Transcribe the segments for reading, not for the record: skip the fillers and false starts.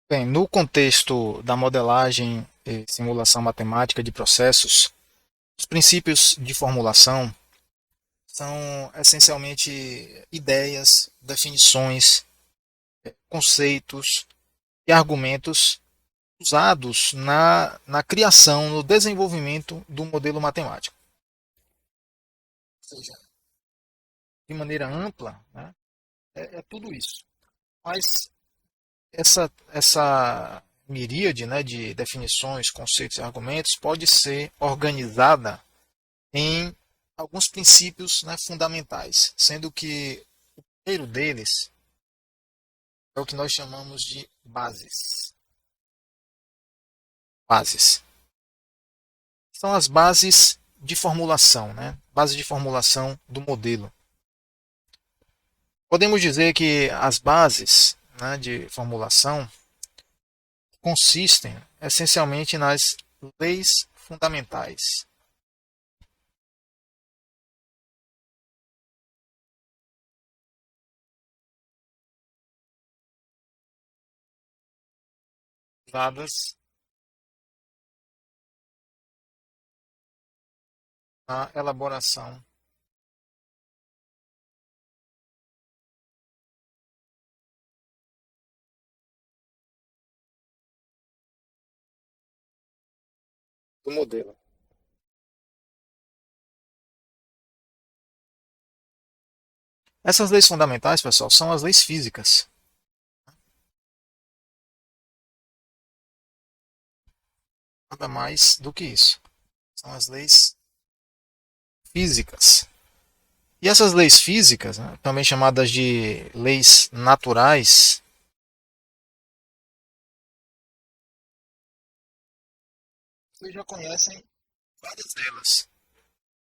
Bem, no contexto da modelagem e simulação matemática de processos, os princípios de formulação são essencialmente ideias, definições, conceitos e argumentos usados na criação, no desenvolvimento do modelo matemático. Ou seja, de maneira ampla, né, é tudo isso. Mas essa miríade, né, de definições, conceitos e argumentos pode ser organizada em alguns princípios, né, fundamentais, sendo que o primeiro deles é o que nós chamamos de bases. Bases. São as bases de formulação, né? Base de formulação do modelo. Podemos dizer que as bases, né, de formulação consistem essencialmente nas leis fundamentais, usadas na elaboração do modelo. Essas leis fundamentais, pessoal, são as leis físicas. Nada mais do que isso. São as leis físicas. E essas leis físicas, né, também chamadas de leis naturais, vocês já conhecem várias delas.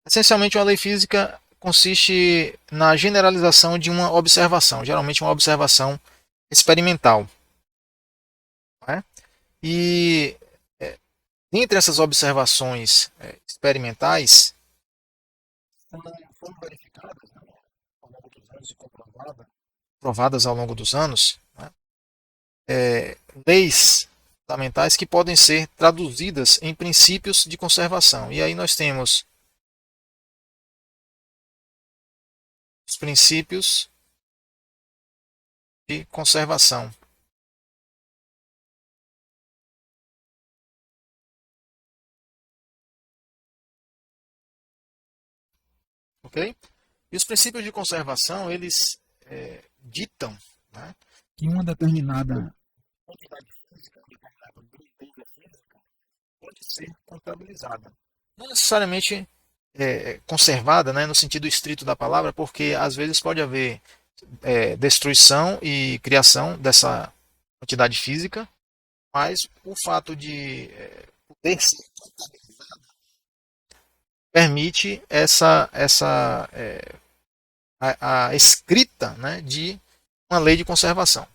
Essencialmente, uma lei física consiste na generalização de uma observação, geralmente uma observação experimental. Não é? E é, entre essas observações experimentais, foram verificadas, né, ao longo dos anos e comprovadas ao longo dos anos, né, leis fundamentais que podem ser traduzidas em princípios de conservação. E aí nós temos os princípios de conservação, ok? E os princípios de conservação, eles ditam, né, que uma determinada quantidade física, uma determinada beleza física, pode ser contabilizada. Não necessariamente conservada, né, no sentido estrito da palavra, porque às vezes pode haver destruição e criação dessa quantidade física, mas o fato de poder ser permite a escrita, né, de uma lei de conservação.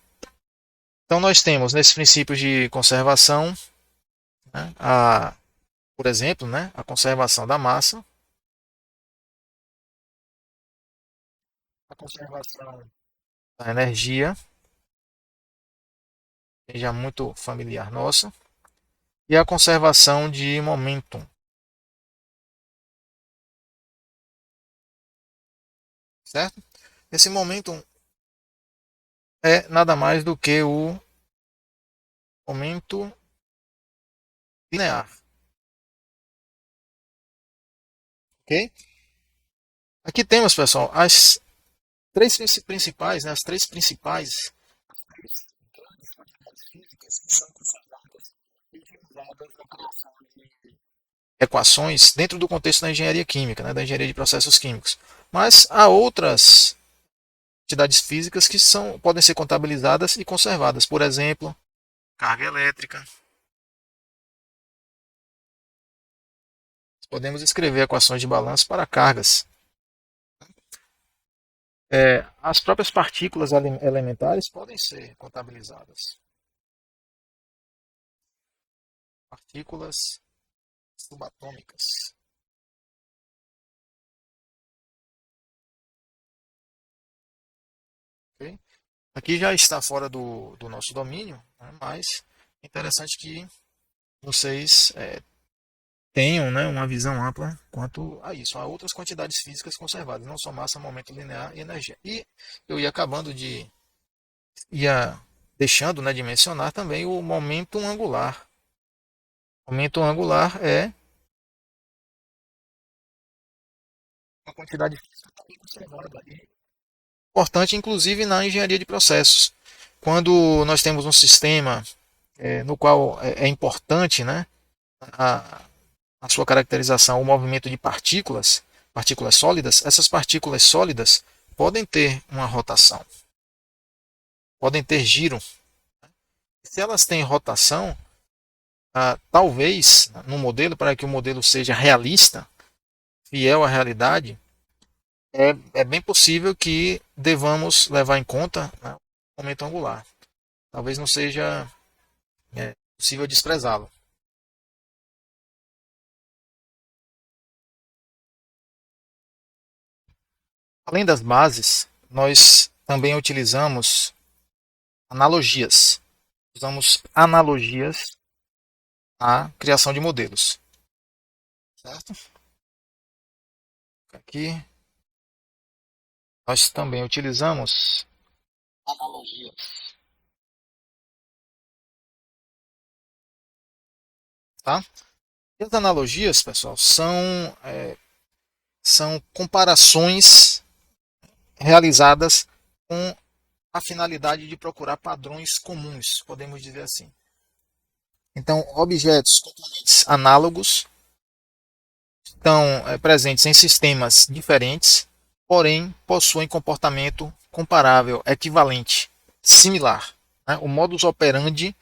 Então nós temos nesses princípios de conservação, né, por exemplo, né, a conservação da massa, a conservação da energia, já muito familiar nossa, e a conservação de momentum, certo? Esse momentum é nada mais do que o momento linear, ok? Aqui temos, pessoal, as três principais, né, as três principais físicas que são conservadas e utilizadas na criação de equações dentro do contexto da engenharia química, né, da engenharia de processos químicos. Mas há outras entidades físicas que podem ser contabilizadas e conservadas. Por exemplo, carga elétrica. Podemos escrever equações de balanço para cargas. As próprias partículas elementares podem ser contabilizadas. Partículas subatômicas. Okay? Aqui já está fora do nosso domínio, né, mas é interessante que vocês tenham, né, uma visão ampla quanto a isso. Há outras quantidades físicas conservadas, não só massa, momento linear e energia. E eu ia deixando, né, de mencionar também o momento angular. O momento angular é uma quantidade física também conservada. Importante, inclusive, na engenharia de processos. Quando nós temos um sistema no qual é importante, né, a, a sua caracterização, o movimento de partículas, partículas sólidas, essas partículas sólidas podem ter uma rotação, podem ter giro. Se elas têm rotação, talvez no modelo, para que o modelo seja realista, fiel à realidade, é bem possível que devamos levar em conta, né, o momento angular. Talvez não seja possível desprezá-lo. Além das bases, nós também utilizamos analogias. Usamos analogias à criação de modelos. Certo? Aqui nós também utilizamos analogias. Tá? E as analogias, pessoal, são comparações realizadas com a finalidade de procurar padrões comuns, podemos dizer assim. Então, objetos componentes análogos estão presentes em sistemas diferentes, porém possuem comportamento comparável, equivalente, similar. Né? O modus operandi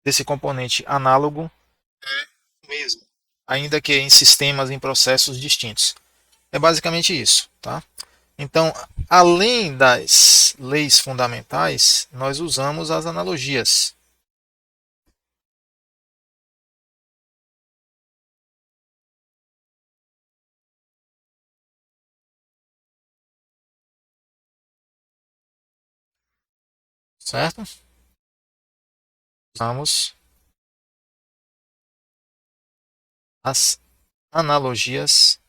desse componente análogo é o mesmo, ainda que em sistemas em processos distintos. É basicamente isso. Tá? Então, além das leis fundamentais, nós usamos as analogias. Certo? Usamos as analogias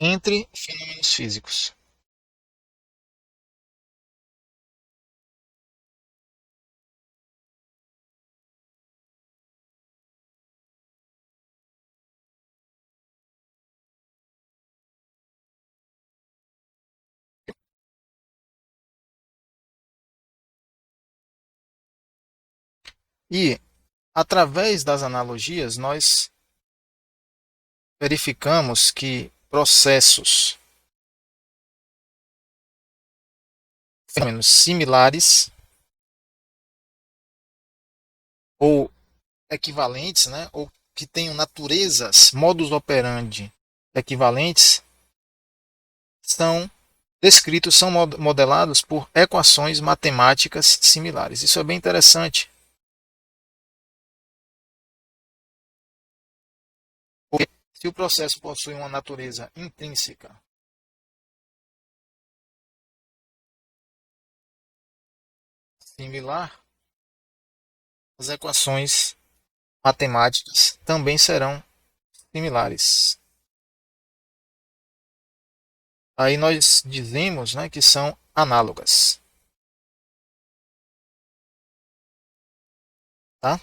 entre fenômenos físicos. E, através das analogias, nós verificamos que processos, fenômenos similares ou equivalentes, né, ou que tenham naturezas, modus operandi equivalentes, são descritos, são modelados por equações matemáticas similares. Isso é bem interessante, porque se o processo possui uma natureza intrínseca similar, as equações matemáticas também serão similares. Aí nós dizemos, né, que são análogas. Tá?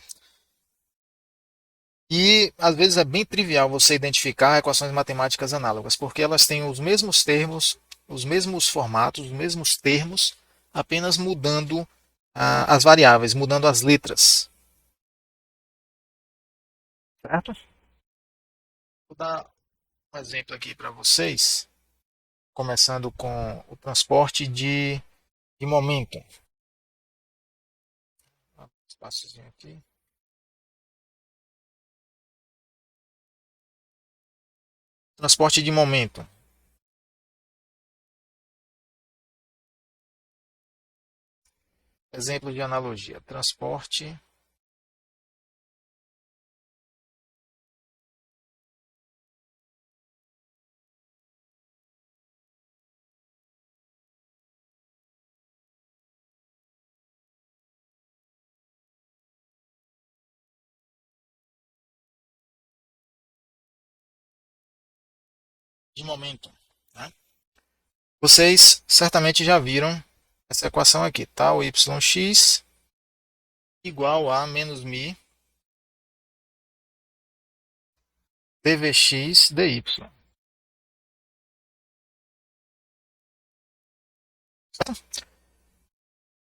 E às vezes é bem trivial você identificar equações matemáticas análogas, porque elas têm os mesmos termos, os mesmos formatos, os mesmos termos, apenas mudando as variáveis, mudando as letras. Certo? Vou dar um exemplo aqui para vocês, começando com o transporte de momento. Um espaçozinho aqui. Transporte de momento. Exemplo de analogia. Transporte de momento, né? Vocês certamente já viram essa equação aqui, tal yx igual a menos mi dvx dy.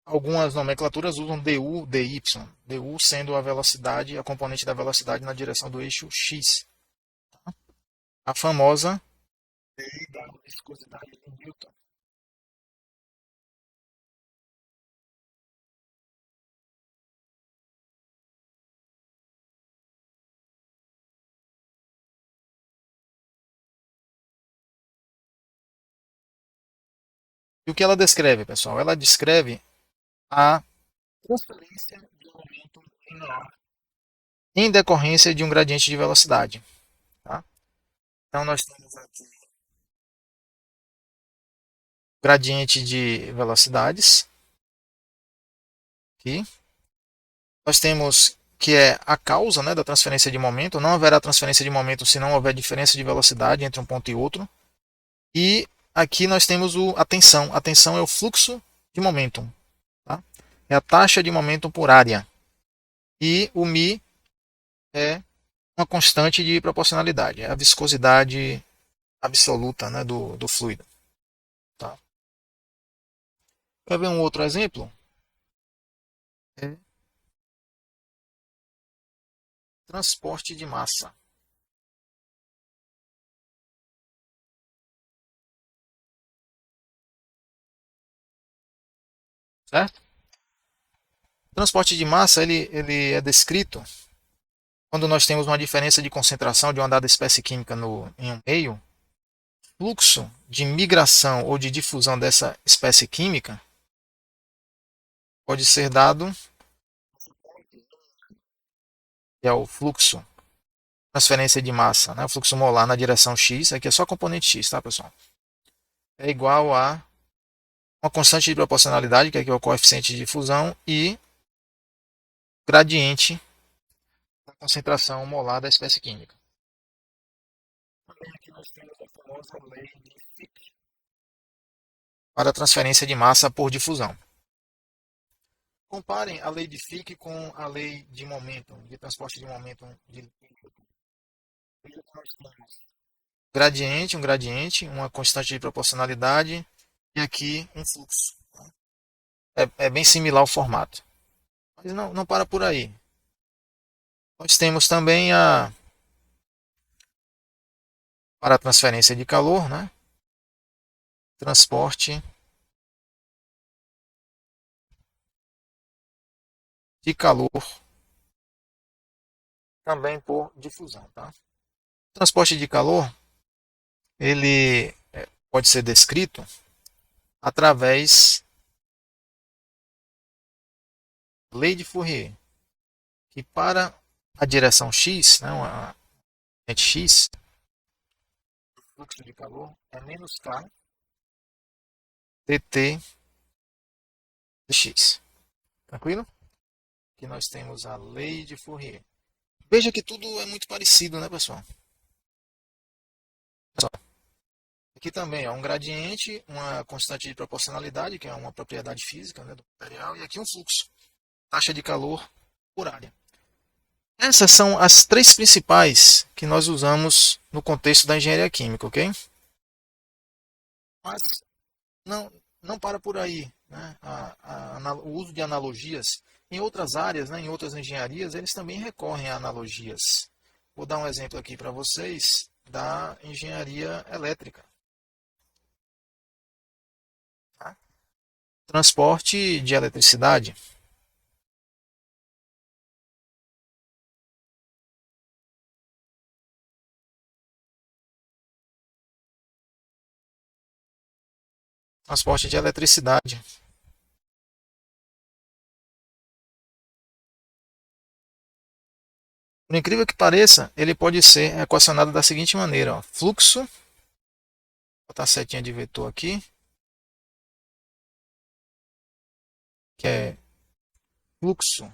Algumas nomenclaturas usam du, dy, du sendo a velocidade, a componente da velocidade na direção do eixo x. A famosa lei da viscosidade de Newton. E o que ela descreve, pessoal? Ela descreve a transferência de um momento linear em decorrência de um gradiente de velocidade. Tá? Então, nós temos aqui o gradiente de velocidades. Aqui. Nós temos que é a causa, né, da transferência de momento. Não haverá transferência de momento se não houver diferença de velocidade entre um ponto e outro. E aqui nós temos a tensão. A tensão é o fluxo de momento. Tá? É a taxa de momento por área. E o μ é uma constante de proporcionalidade. É a viscosidade absoluta, né, do fluido. Tá? Quer ver um outro exemplo? É transporte de massa. Certo? O transporte de massa ele é descrito quando nós temos uma diferença de concentração de uma dada espécie química em um meio. Fluxo de migração ou de difusão dessa espécie química pode ser dado, que é o fluxo, transferência de massa, né? O fluxo molar na direção x, aqui é só componente x, tá, pessoal? É igual a uma constante de proporcionalidade, que aqui é o coeficiente de difusão, e gradiente da concentração molar da espécie química. Também aqui nós temos a famosa lei de Fick para a transferência de massa por difusão. Comparem a lei de Fick com a lei de momento, de transporte de momento de líquido. Veja que nós temos um gradiente, uma constante de proporcionalidade e aqui um fluxo. É bem similar ao formato. Mas não para por aí. Nós temos também para a transferência de calor, né? Transporte de calor também por difusão. Tá? O transporte de calor ele pode ser descrito através da lei de Fourier, que para a direção x, né, uma x, o fluxo de calor é menos k dt dx. Tranquilo? Aqui nós temos a lei de Fourier. Veja que tudo é muito parecido, né, pessoal? Aqui também é um gradiente, uma constante de proporcionalidade, que é uma propriedade física, né, do material, e aqui um fluxo, taxa de calor por área. Essas são as três principais que nós usamos no contexto da engenharia química, ok? Mas não para por aí. Né? O uso de analogias em outras áreas, né, em outras engenharias, eles também recorrem a analogias. Vou dar um exemplo aqui para vocês da engenharia elétrica. Tá? Transporte de eletricidade. Transporte de eletricidade. Por incrível que pareça, ele pode ser equacionado da seguinte maneira: ó, fluxo, vou botar a setinha de vetor aqui, que é fluxo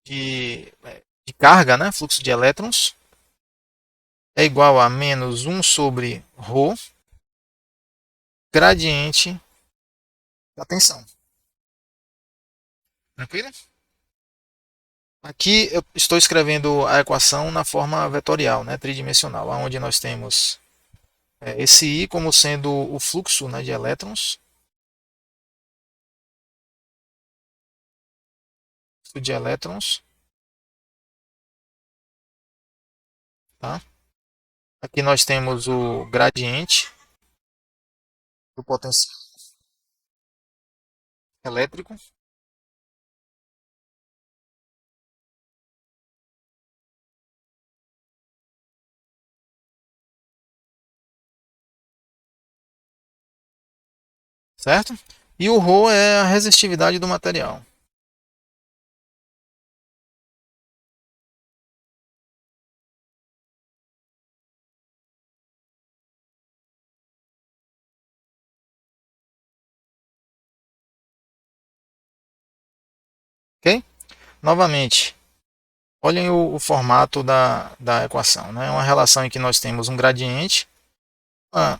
de carga, né? Fluxo de elétrons, é igual a menos 1 sobre ρ, gradiente da tensão. Tranquilo? Aqui eu estou escrevendo a equação na forma vetorial, né, tridimensional, onde nós temos esse I como sendo o fluxo, né, de elétrons, tá? Aqui nós temos o gradiente do potencial elétrico. Certo? E o ρ é a resistividade do material. Ok? Novamente, olhem o formato da equação. Né? É uma relação em que nós temos um gradiente, uma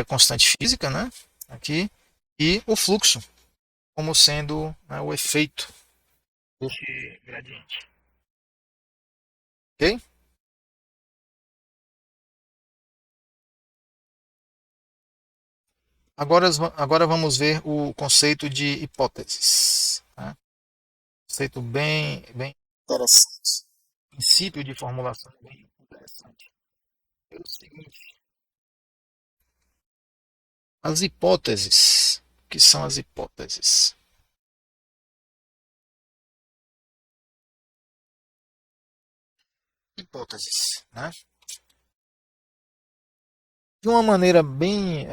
constante física, né? Aqui, e o fluxo, como sendo, né, o efeito desse gradiente. Ok? Agora vamos ver o conceito de hipóteses. Tá? Conceito bem interessante. Princípio de formulação bem interessante. É o seguinte: as hipóteses. O que são as hipóteses? Hipóteses, né? De uma maneira bem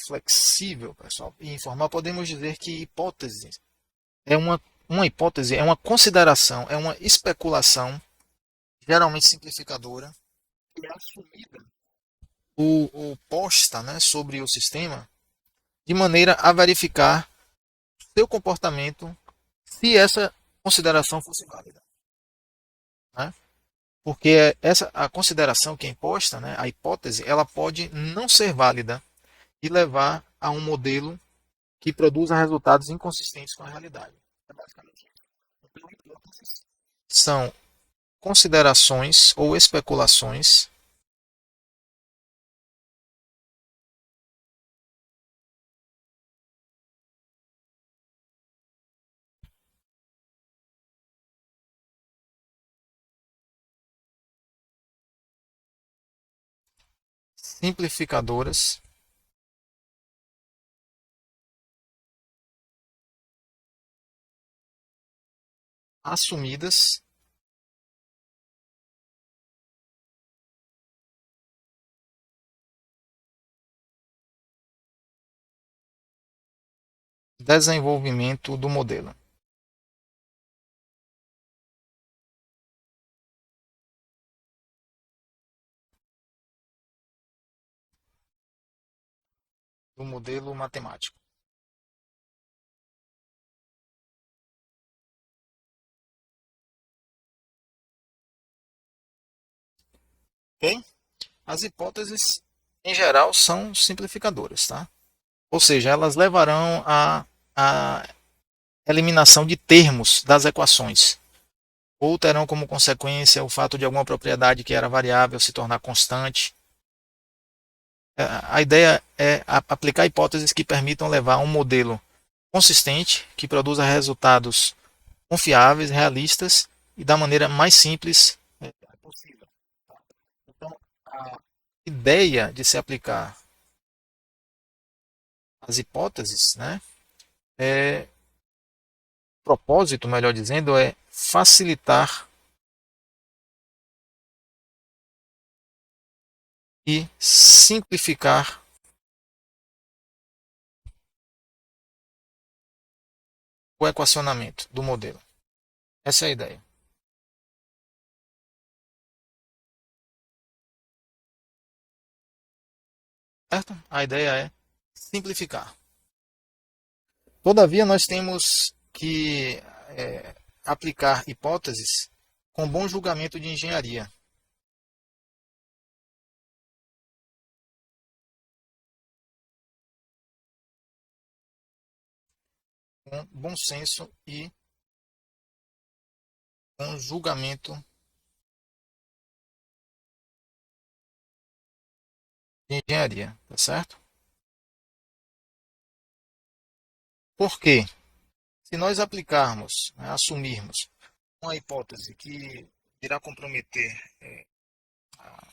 flexível, pessoal, e informal, podemos dizer que hipótese é uma hipótese, é uma consideração, é uma especulação, geralmente simplificadora, que é assumida ou posta, né, sobre o sistema, de maneira a verificar seu comportamento se essa consideração fosse válida. Né? Porque a consideração que é imposta, né, a hipótese, ela pode não ser válida e levar a um modelo que produza resultados inconsistentes com a realidade. É basicamente isso. Então, hipóteses são considerações ou especulações simplificadoras, assumidas, desenvolvimento do modelo. Do modelo matemático. Ok? As hipóteses, em geral, são simplificadoras, tá? Ou seja, elas levarão à eliminação de termos das equações, ou terão como consequência o fato de alguma propriedade que era variável se tornar constante. A ideia é aplicar hipóteses que permitam levar a um modelo consistente, que produza resultados confiáveis, realistas e da maneira mais simples possível. Então, a ideia de se aplicar as hipóteses, né, propósito, melhor dizendo, é facilitar e simplificar o equacionamento do modelo. Essa é a ideia. Certo? A ideia é simplificar. Todavia, nós temos que aplicar hipóteses com bom julgamento de engenharia. com bom senso e com julgamento de engenharia, tá certo? Por quê? Se nós aplicarmos, né, assumirmos uma hipótese que irá comprometer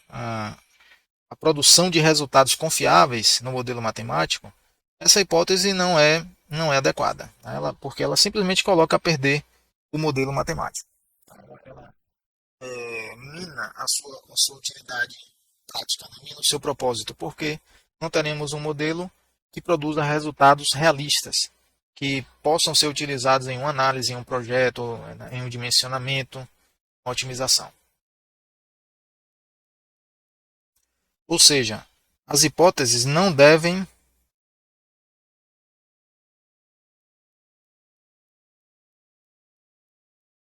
a, a produção de resultados confiáveis no modelo matemático, essa hipótese não é adequada, né? Porque ela simplesmente coloca a perder o modelo matemático. Ela mina a sua utilidade prática, né? Mina o seu propósito, porque não teremos um modelo que produza resultados realistas, que possam ser utilizados em uma análise, em um projeto, em um dimensionamento, uma otimização. Ou seja, as hipóteses não devem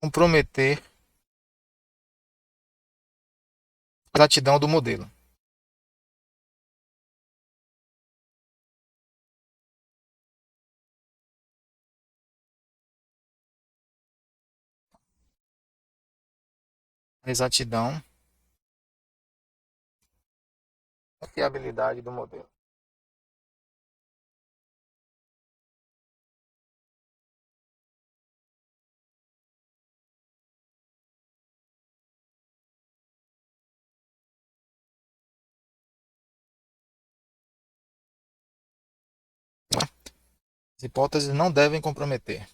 comprometer a exatidão do modelo. A exatidão e a fiabilidade do modelo. As hipóteses não devem comprometer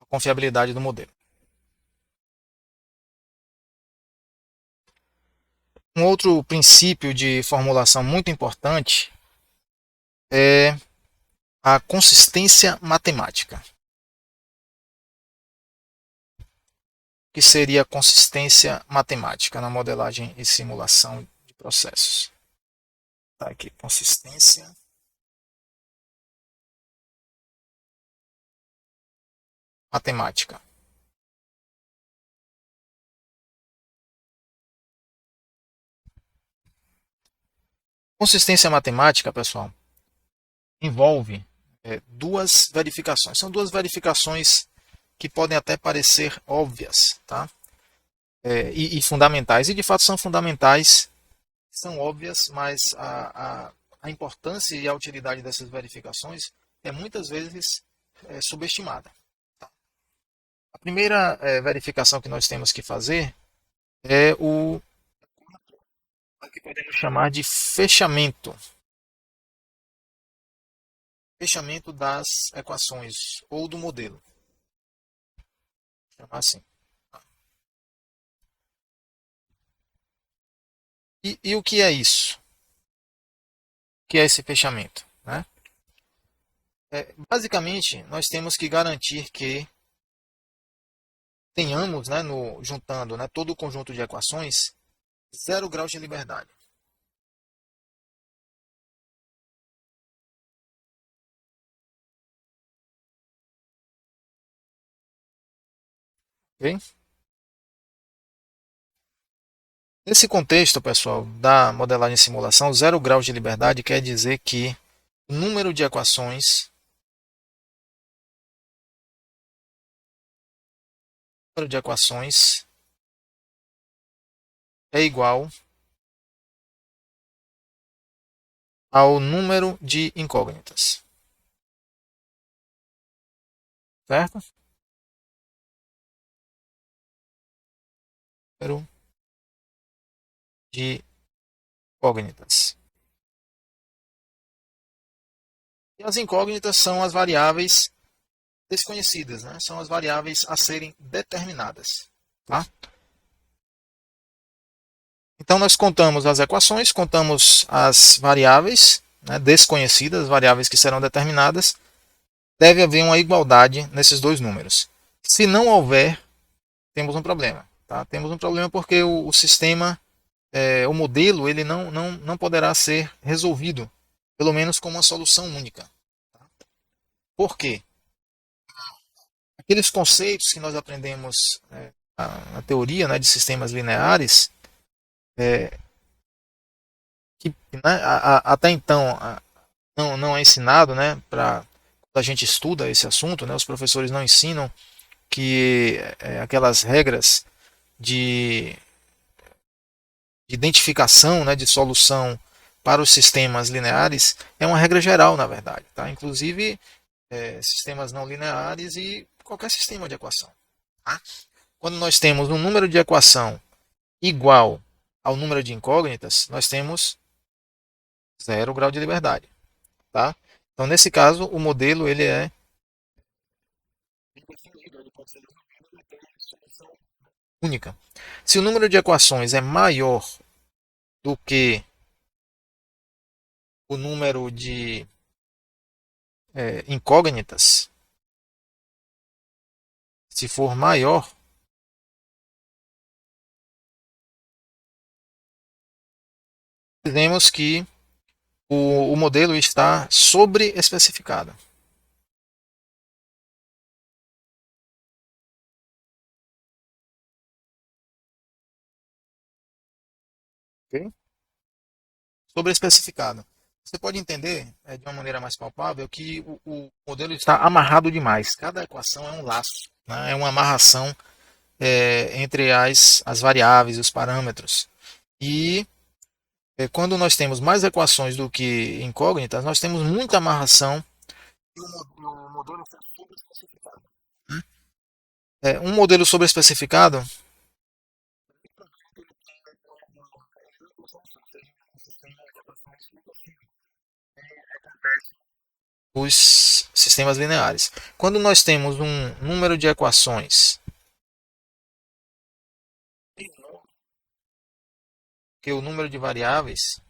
a confiabilidade do modelo. Um outro princípio de formulação muito importante é a consistência matemática. O que seria a consistência matemática na modelagem e simulação de processos? Tá aqui, consistência matemática. Consistência matemática, pessoal, envolve duas verificações. São duas verificações que podem até parecer óbvias, tá? E fundamentais. E de fato são fundamentais, são óbvias, mas a importância e a utilidade dessas verificações é muitas vezes subestimada. Tá? A primeira verificação que nós temos que fazer é o que podemos chamar de fechamento. Fechamento das equações ou do modelo. Vou chamar assim. E o que é isso? O que é esse fechamento? Né? Basicamente, nós temos que garantir que tenhamos, né, juntando, né, todo o conjunto de equações, 0 graus de liberdade. Okay? Nesse contexto, pessoal, da modelagem e simulação, 0 graus de liberdade quer dizer que o número de equações é igual ao número de incógnitas. Certo? Número de incógnitas. E as incógnitas são as variáveis desconhecidas, né? São as variáveis a serem determinadas. Tá? Então, nós contamos as equações, contamos as variáveis, né, desconhecidas, as variáveis que serão determinadas. Deve haver uma igualdade nesses dois números. Se não houver, temos um problema. Tá? Temos um problema porque o sistema, o modelo, ele não poderá ser resolvido, pelo menos com uma solução única. Tá? Por quê? Aqueles conceitos que nós aprendemos na teoria, né, de sistemas lineares, que, né, até então não é ensinado, né, a gente estuda esse assunto, né, os professores não ensinam que aquelas regras de identificação, né, de solução para os sistemas lineares é uma regra geral, na verdade, tá? Inclusive sistemas não lineares e qualquer sistema de equação. Tá? Quando nós temos um número de equação igual ao número de incógnitas, nós temos zero grau de liberdade. Tá? Então, nesse caso, o modelo ele é única. Se o número de equações é maior do que o número de incógnitas, se for maior, dizemos que o modelo está sobre-especificado. Okay? Sobre-especificado. Você pode entender de uma maneira mais palpável que o modelo está amarrado demais. Cada equação é um laço, né? É uma amarração entre as variáveis e os parâmetros. E quando nós temos mais equações do que incógnitas, nós temos muita amarração e o modelo está sobre-especificado. Um modelo sobre-especificado os sistemas lineares. Quando nós temos um número de equações que o número de variáveis,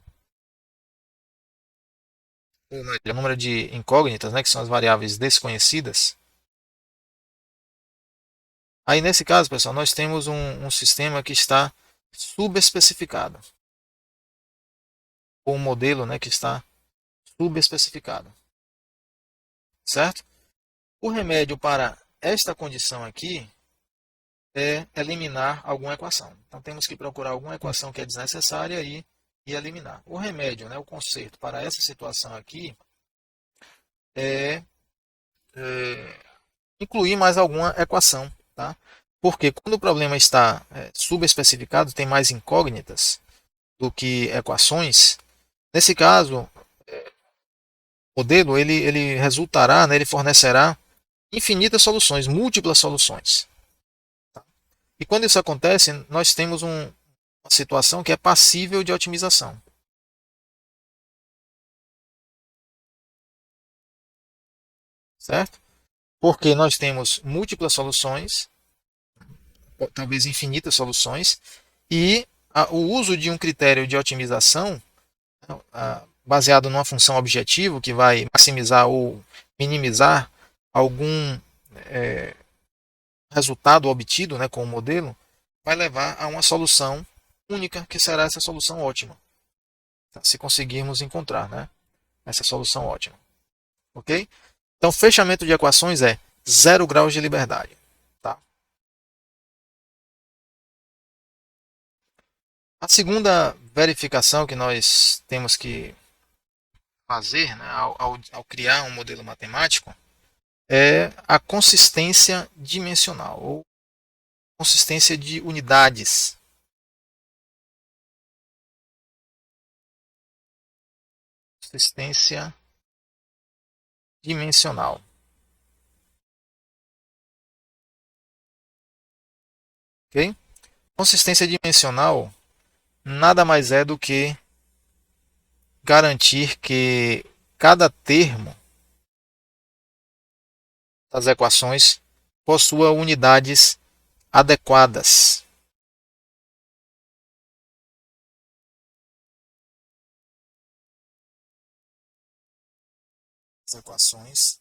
o número de incógnitas, né, que são as variáveis desconhecidas, aí nesse caso, pessoal, nós temos um sistema que está subespecificado, ou um modelo, né, que está subespecificado, certo? O remédio para esta condição aqui é eliminar alguma equação. Então temos que procurar alguma equação que é desnecessária e eliminar. O remédio, né, o conserto para essa situação aqui é, incluir mais alguma equação. Tá? Porque quando o problema está subespecificado, tem mais incógnitas do que equações, nesse caso, o modelo ele resultará, né, ele fornecerá infinitas soluções, múltiplas soluções. E quando isso acontece, nós temos uma situação que é passível de otimização. Certo? Porque nós temos múltiplas soluções, talvez infinitas soluções, e o uso de um critério de otimização baseado numa função objetivo que vai maximizar ou minimizar algum resultado obtido, né, com o modelo, vai levar a uma solução única que será essa solução ótima, tá? Se conseguirmos encontrar, né, essa solução ótima. Ok? Então, fechamento de equações é 0 graus de liberdade. Tá? A segunda verificação que nós temos que fazer, né, ao criar um modelo matemático é a consistência dimensional ou consistência de unidades. Consistência dimensional. Okay? Consistência dimensional nada mais é do que garantir que cada termo das equações possua unidades adequadas. As equações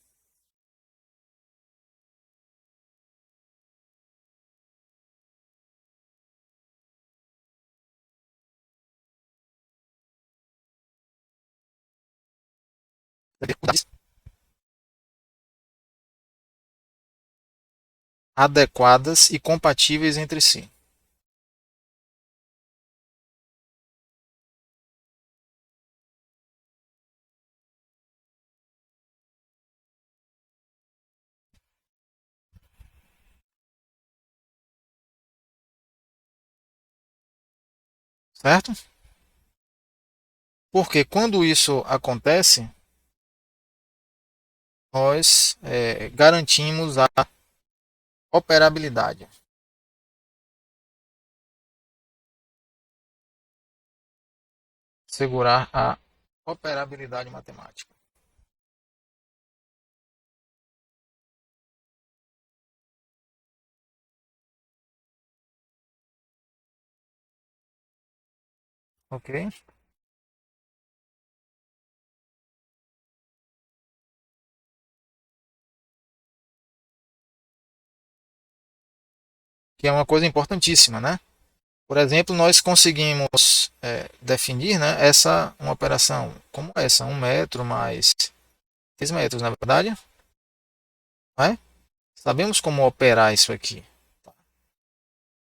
adequadas e compatíveis entre si. certo? Porque quando isso acontece, nós garantimos a operabilidade. Segurar a operabilidade matemática. Ok? Que é uma coisa importantíssima, né? Por exemplo, nós conseguimos definir, né, uma operação como essa, 1 metro mais 6 metros, na verdade. Né? Sabemos como operar isso aqui.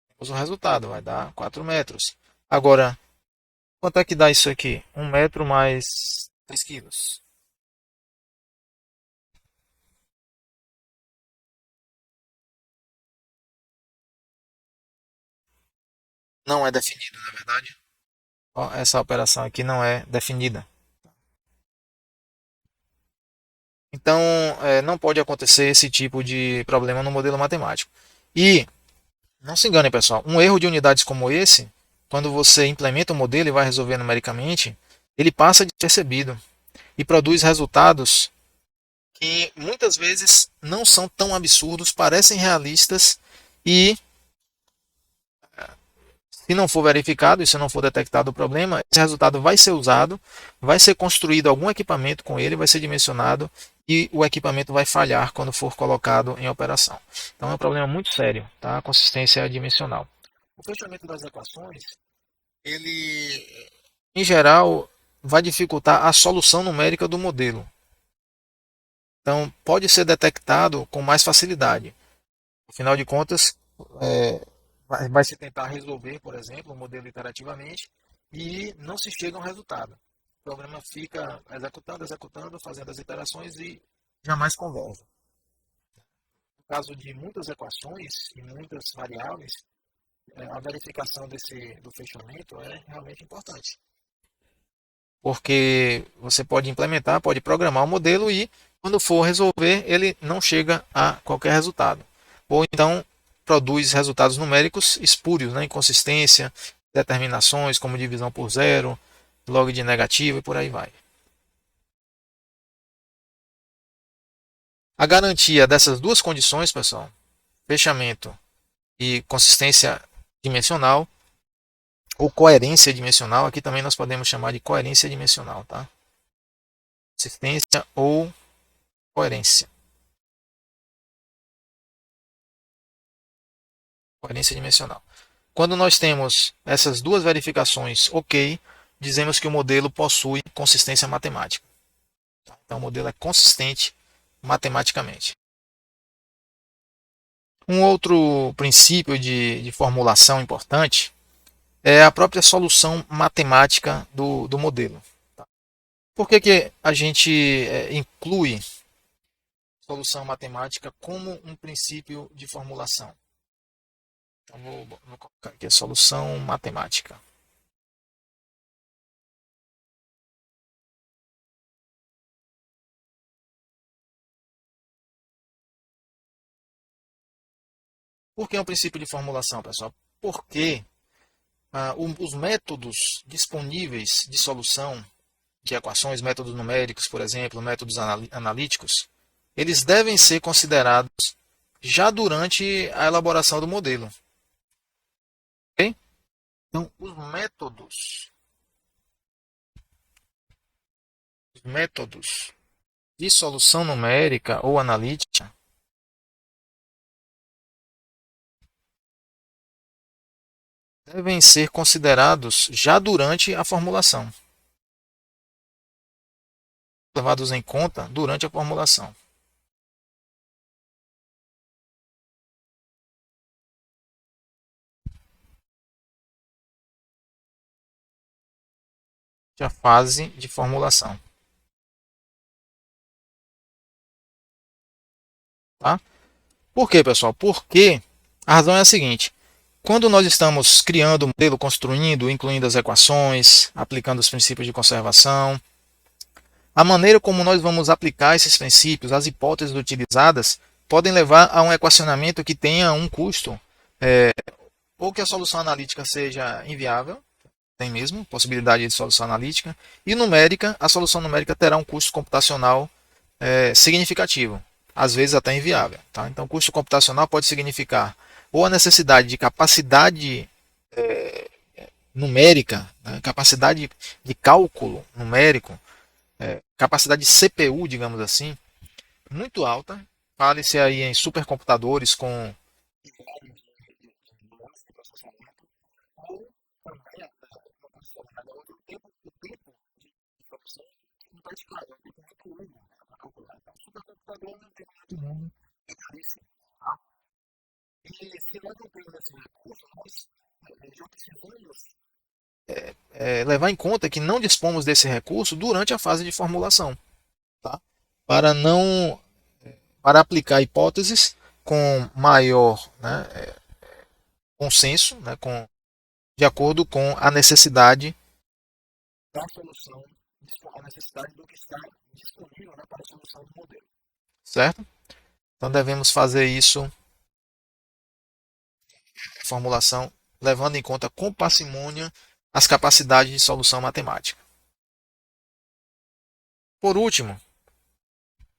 Temos o resultado, vai dar 4 metros. Agora, quanto é que dá isso aqui? 1 metro mais 3 quilos. Não é definido, na verdade. Ó, essa operação aqui não é definida. Então, não pode acontecer esse tipo de problema no modelo matemático. E, não se engane, pessoal, um erro de unidades como esse, quando você implementa o modelo e vai resolver numericamente, ele passa despercebido e produz resultados que muitas vezes não são tão absurdos, parecem realistas e, se não for verificado e se não for detectado o problema, esse resultado vai ser usado, vai ser construído algum equipamento com ele, vai ser dimensionado e o equipamento vai falhar quando for colocado em operação. Então é um problema muito sério, tá? A consistência dimensional. O fechamento das equações, ele, em geral, vai dificultar a solução numérica do modelo. Então, pode ser detectado com mais facilidade. Afinal de contas, é, vai se tentar resolver, por exemplo, o modelo iterativamente e não se chega a um resultado. O programa fica executando, executando, fazendo as iterações e jamais converge. No caso de muitas equações e muitas variáveis, a verificação do fechamento é realmente importante. Porque você pode implementar, pode programar o modelo e, quando for resolver, ele não chega a qualquer resultado. Ou então produz resultados numéricos espúrios, né? Inconsistência, determinações como divisão por zero, log de negativo e por aí vai. A garantia dessas duas condições, pessoal, fechamento e consistência dimensional, ou coerência dimensional, aqui também nós podemos chamar de coerência dimensional, tá? Consistência ou coerência. Coerência dimensional. Quando nós temos essas duas verificações ok, dizemos que o modelo possui consistência matemática. Então, o modelo é consistente matematicamente. Um outro princípio de formulação importante é a própria solução matemática do modelo. Por que a gente inclui solução matemática como um princípio de formulação? Então, vou colocar aqui a solução matemática. Por que é um princípio de formulação, pessoal? Porque os métodos disponíveis de solução de equações, métodos numéricos, por exemplo, métodos analíticos, eles devem ser considerados já durante a elaboração do modelo. Okay? Então, os métodos de solução numérica ou analítica devem ser considerados já durante a formulação, levados em conta durante a formulação. A fase de formulação. Tá? Por quê, pessoal? Porque a razão é a seguinte: Quando nós estamos criando o modelo, construindo, incluindo as equações, aplicando os princípios de conservação, a maneira como nós vamos aplicar esses princípios, as hipóteses utilizadas, podem levar a um equacionamento que tenha um custo, ou que a solução analítica seja inviável, tem mesmo possibilidade de solução analítica, e numérica, a solução numérica terá um custo computacional significativo, às vezes até inviável. Tá? Então, custo computacional pode significar ou a necessidade de capacidade numérica, né, capacidade de cálculo numérico, capacidade de CPU, digamos assim, muito alta. Fale-se aí em supercomputadores com levar em conta que não dispomos desse recurso durante a fase de formulação, tá? Para não para aplicar hipóteses com maior, né, consenso, né, de acordo com a necessidade da solução, a necessidade do que está disponível, né, para a solução do modelo. Certo? Então devemos fazer isso, formulação, levando em conta com parcimônia as capacidades de solução matemática. Por último,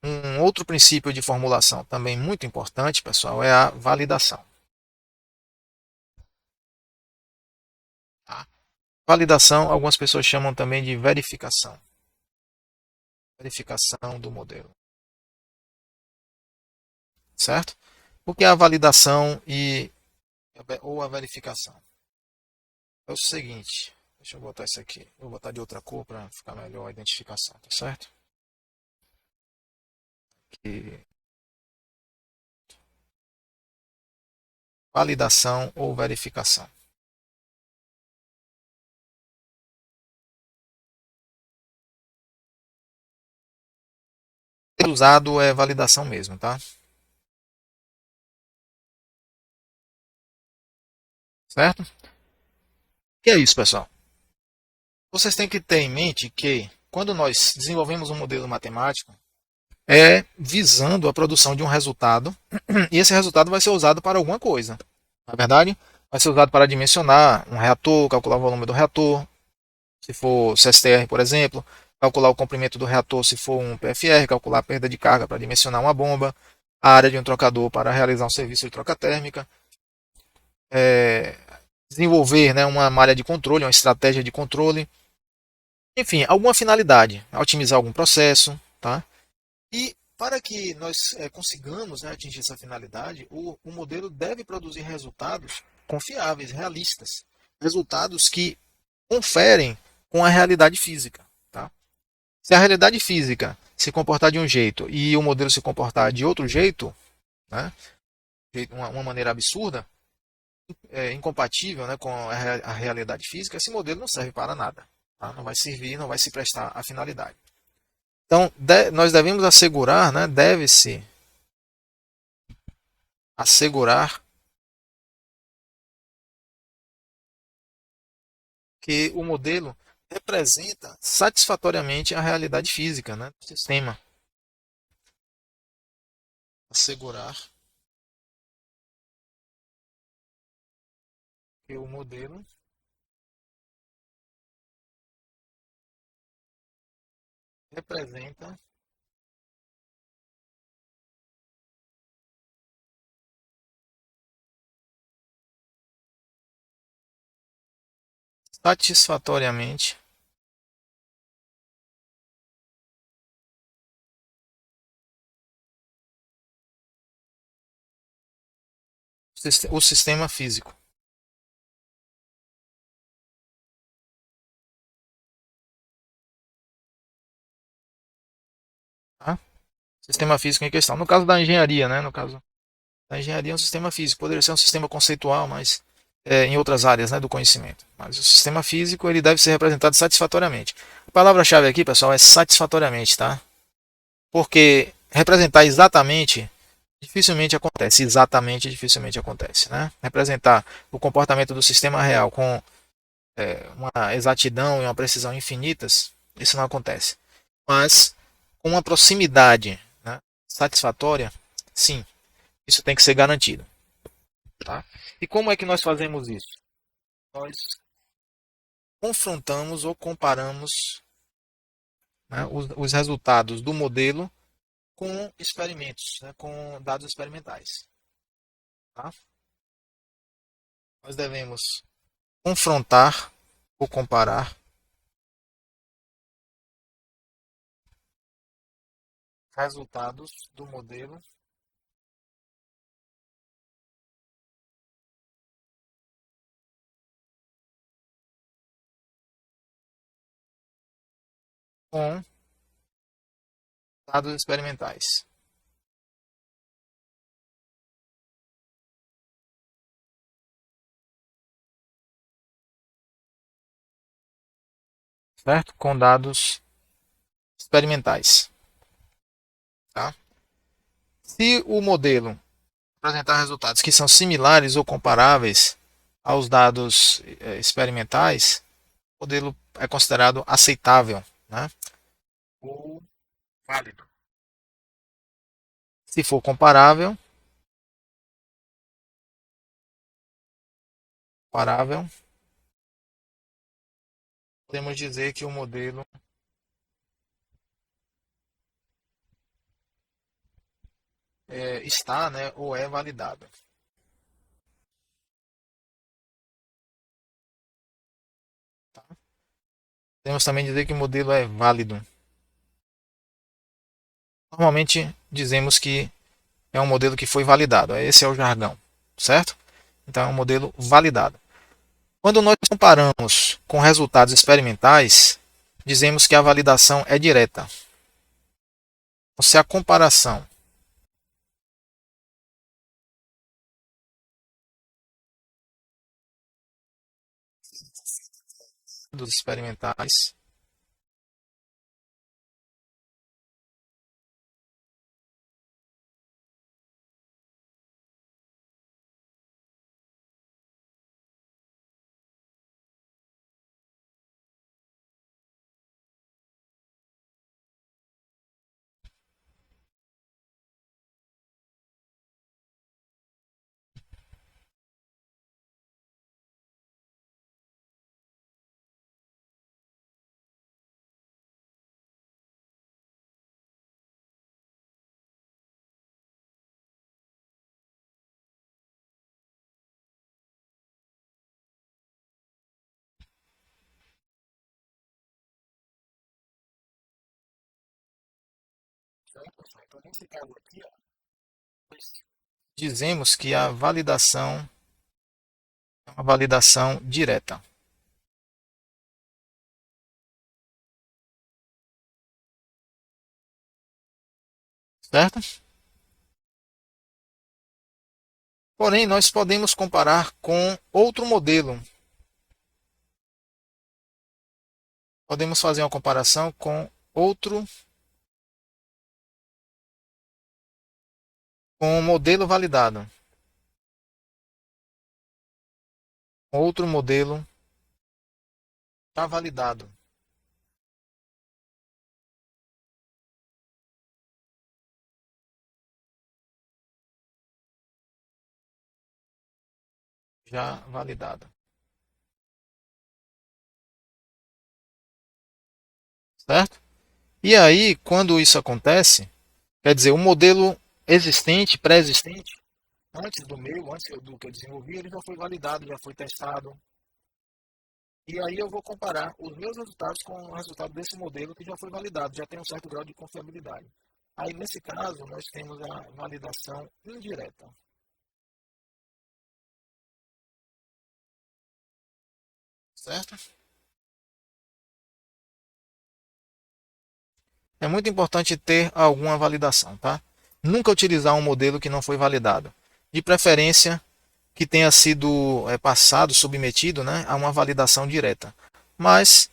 um outro princípio de formulação também muito importante, pessoal, é a validação. Tá? Validação, algumas pessoas chamam também de verificação. Verificação do modelo. Certo? O que é a validação ou a verificação? É o seguinte, deixa eu botar isso aqui, vou botar de outra cor para ficar melhor a identificação, tá certo? Aqui. Validação ou verificação. O usado é validação mesmo, tá? Certo? Que é isso, pessoal? Vocês têm que ter em mente que quando nós desenvolvemos um modelo matemático, é visando a produção de um resultado, e esse resultado vai ser usado para alguma coisa. Na verdade, vai ser usado para dimensionar um reator, calcular o volume do reator, se for CSTR, por exemplo, calcular o comprimento do reator se for um PFR, calcular a perda de carga para dimensionar uma bomba, a área de um trocador para realizar um serviço de troca térmica, desenvolver, né, uma malha de controle, uma estratégia de controle, enfim, alguma finalidade, otimizar algum processo, tá? E para que nós consigamos, né, atingir essa finalidade, o modelo deve produzir resultados confiáveis, realistas, resultados que conferem com a realidade física. Tá? Se a realidade física se comportar de um jeito e o modelo se comportar de outro jeito, né, uma maneira absurda, incompatível, né, com a realidade física, esse modelo não serve para nada. Tá? Não vai servir, não vai se prestar à finalidade. Então, nós devemos assegurar, né, deve-se assegurar que o modelo representa satisfatoriamente a realidade física, né, do sistema. Assegurar que o modelo representa satisfatoriamente o sistema físico. Tá? Sistema físico em questão. No caso da engenharia, né? No caso da engenharia é um sistema físico. Poderia ser um sistema conceitual, mas em outras áreas, né, do conhecimento. Mas o sistema físico ele deve ser representado satisfatoriamente. A palavra-chave aqui, pessoal, é satisfatoriamente, tá? Porque representar exatamente dificilmente acontece, exatamente dificilmente acontece, né? Representar o comportamento do sistema real com uma exatidão e uma precisão infinitas, isso não acontece. Mas com uma proximidade, né, satisfatória, sim, isso tem que ser garantido. Tá? E como é que nós fazemos isso? Nós confrontamos ou comparamos, né, os resultados do modelo com experimentos, né, com dados experimentais. Tá? Nós devemos confrontar ou comparar resultados do modelo com dados experimentais. Certo? Com dados experimentais. Tá? Se o modelo apresentar resultados que são similares ou comparáveis aos dados experimentais, o modelo é considerado aceitável, né? Ou válido. Se for comparável, podemos dizer que o modelo está, né, ou é validado. Tá? Podemos também dizer que o modelo é válido. Normalmente dizemos que é um modelo que foi validado. Esse é o jargão, certo? Então é um modelo validado. Quando nós comparamos com resultados experimentais, dizemos que a validação é direta. Se a comparação dos experimentais dizemos que a validação é uma validação direta, certo? Porém, nós podemos comparar com outro modelo. Podemos fazer uma comparação com um modelo validado. Outro modelo já validado. Já validado. Certo? E aí, quando isso acontece, quer dizer, o modelo existente, pré-existente, antes do meu, antes do que eu desenvolvi, ele já foi validado, já foi testado. E aí eu vou comparar os meus resultados com o resultado desse modelo que já foi validado, já tem um certo grau de confiabilidade. Aí, nesse caso, nós temos a validação indireta. Certo? É muito importante ter alguma validação, tá? Nunca utilizar um modelo que não foi validado. De preferência, que tenha sido passado, submetido, né, a uma validação direta. Mas,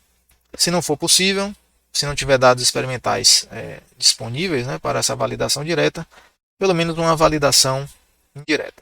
se não for possível, se não tiver dados experimentais disponíveis, né, para essa validação direta, pelo menos uma validação indireta.